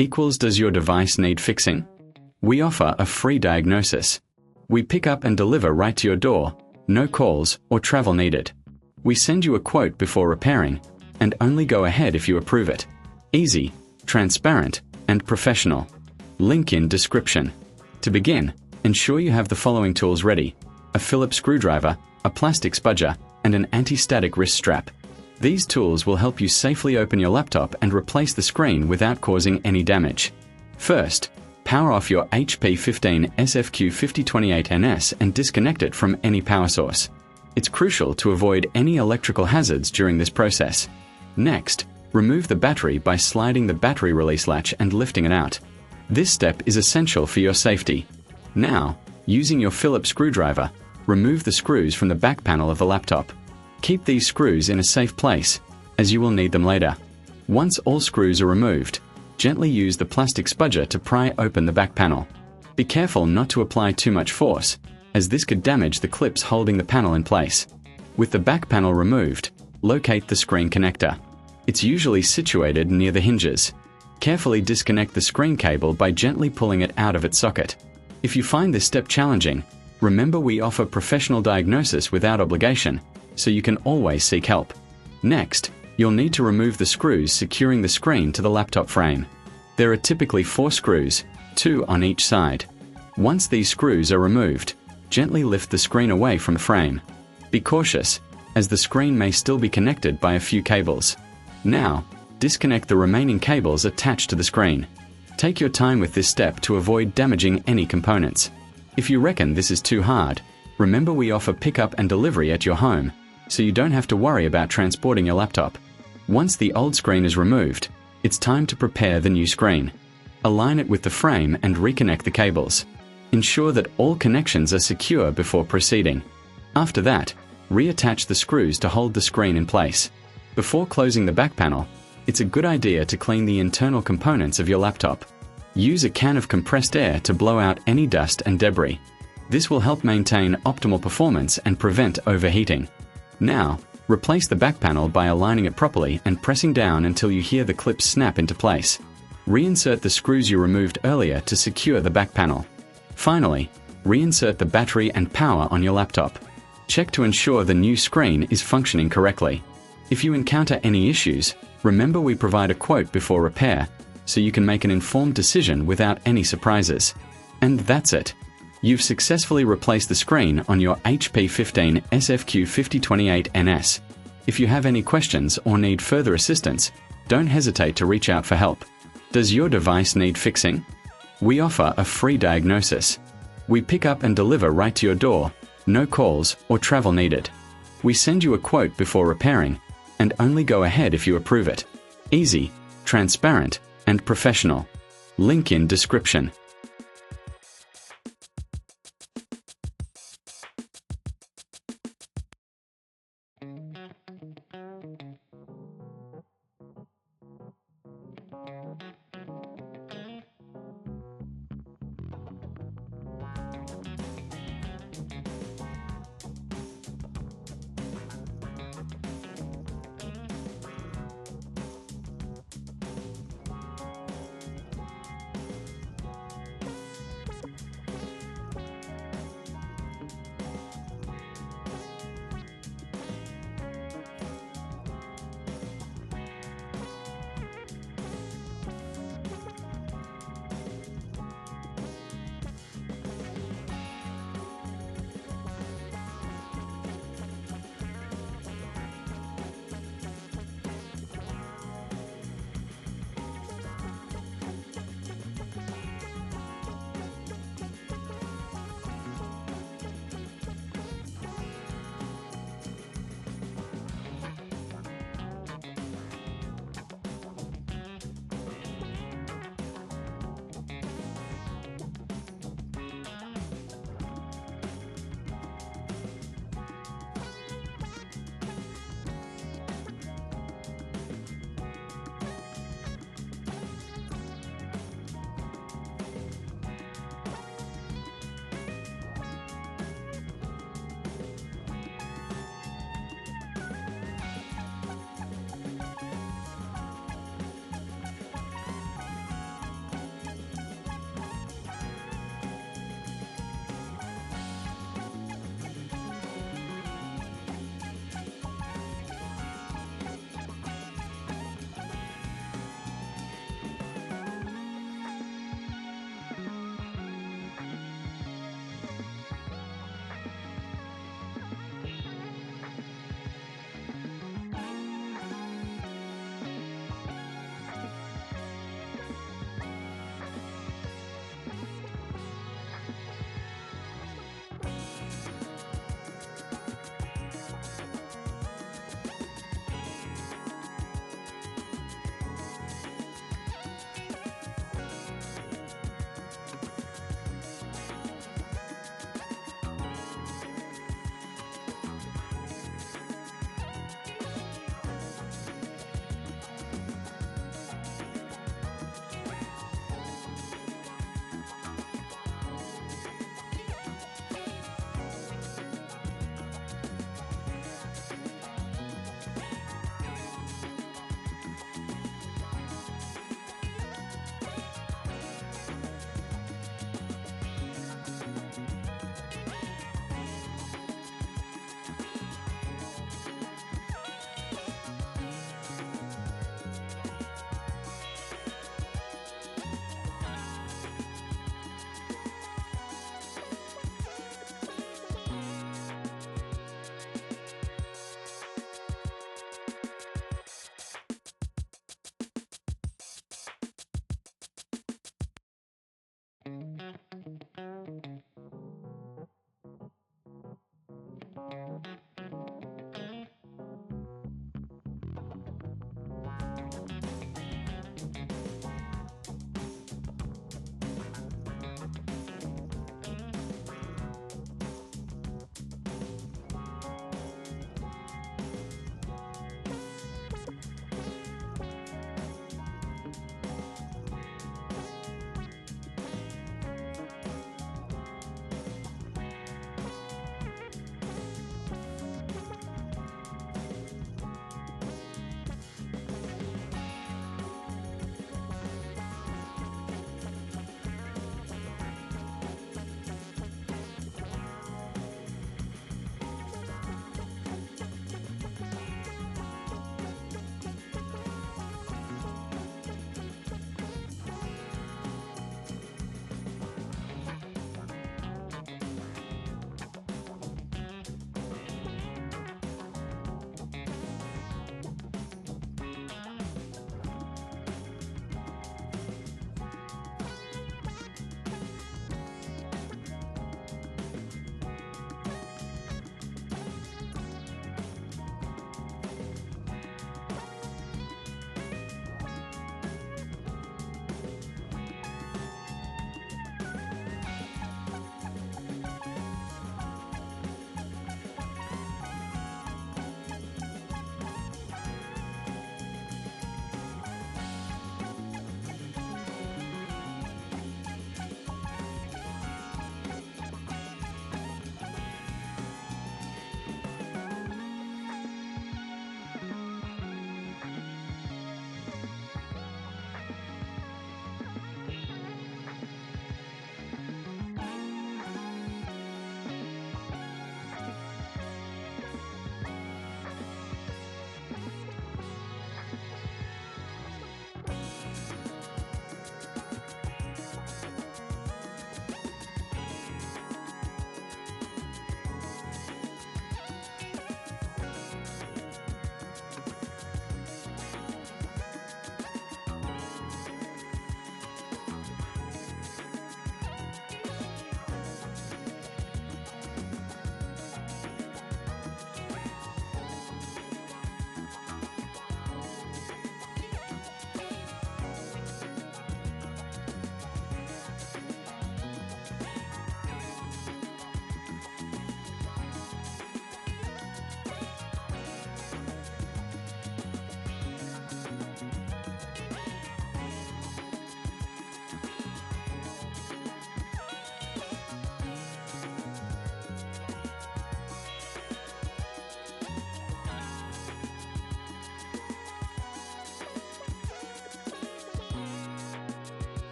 equals does your device need fixing? We offer a free diagnosis. We pick up and deliver right to your door, no calls or travel needed. We send you a quote before repairing, and only go ahead if you approve it. Easy, transparent, and professional. Link in description. To begin, ensure you have the following tools ready: a Phillips screwdriver, a plastic spudger, and an anti-static wrist strap. These tools will help you safely open your laptop and replace the screen without causing any damage. First, power off your HP 15sfq5028ns and disconnect it from any power source. It's crucial to avoid any electrical hazards during this process. Next, remove the battery by sliding the battery release latch and lifting it out. This step is essential for your safety. Now, using your Phillips screwdriver, remove the screws from the back panel of the laptop. Keep these screws in a safe place, as you will need them later. Once all screws are removed, gently use the plastic spudger to pry open the back panel. Be careful not to apply too much force, as this could damage the clips holding the panel in place. With the back panel removed, locate the screen connector. It's usually situated near the hinges. Carefully disconnect the screen cable by gently pulling it out of its socket. If you find this step challenging, remember we offer professional diagnosis without obligation, so you can always seek help. Next, you'll need to remove the screws securing the screen to the laptop frame. There are typically 4 screws, 2 on each side. Once these screws are removed, gently lift the screen away from the frame. Be cautious, as the screen may still be connected by a few cables. Now, disconnect the remaining cables attached to the screen. Take your time with this step to avoid damaging any components. If you reckon this is too hard, remember we offer pickup and delivery at your home, so you don't have to worry about transporting your laptop. Once the old screen is removed, it's time to prepare the new screen. Align it with the frame and reconnect the cables. Ensure that all connections are secure before proceeding. After that, reattach the screws to hold the screen in place. Before closing the back panel, it's a good idea to clean the internal components of your laptop. Use a can of compressed air to blow out any dust and debris. This will help maintain optimal performance and prevent overheating. Now, replace the back panel by aligning it properly and pressing down until you hear the clips snap into place. Reinsert the screws you removed earlier to secure the back panel. Finally, reinsert the battery and power on your laptop. Check to ensure the new screen is functioning correctly. If you encounter any issues, remember we provide a quote before repair, so you can make an informed decision without any surprises. And that's it. You've successfully replaced the screen on your HP 15sfq5028ns. If you have any questions or need further assistance, don't hesitate to reach out for help. Does your device need fixing? We offer a free diagnosis. We pick up and deliver right to your door, no calls or travel needed. We send you a quote before repairing, and only go ahead if you approve it. Easy, transparent, and professional. Link in description.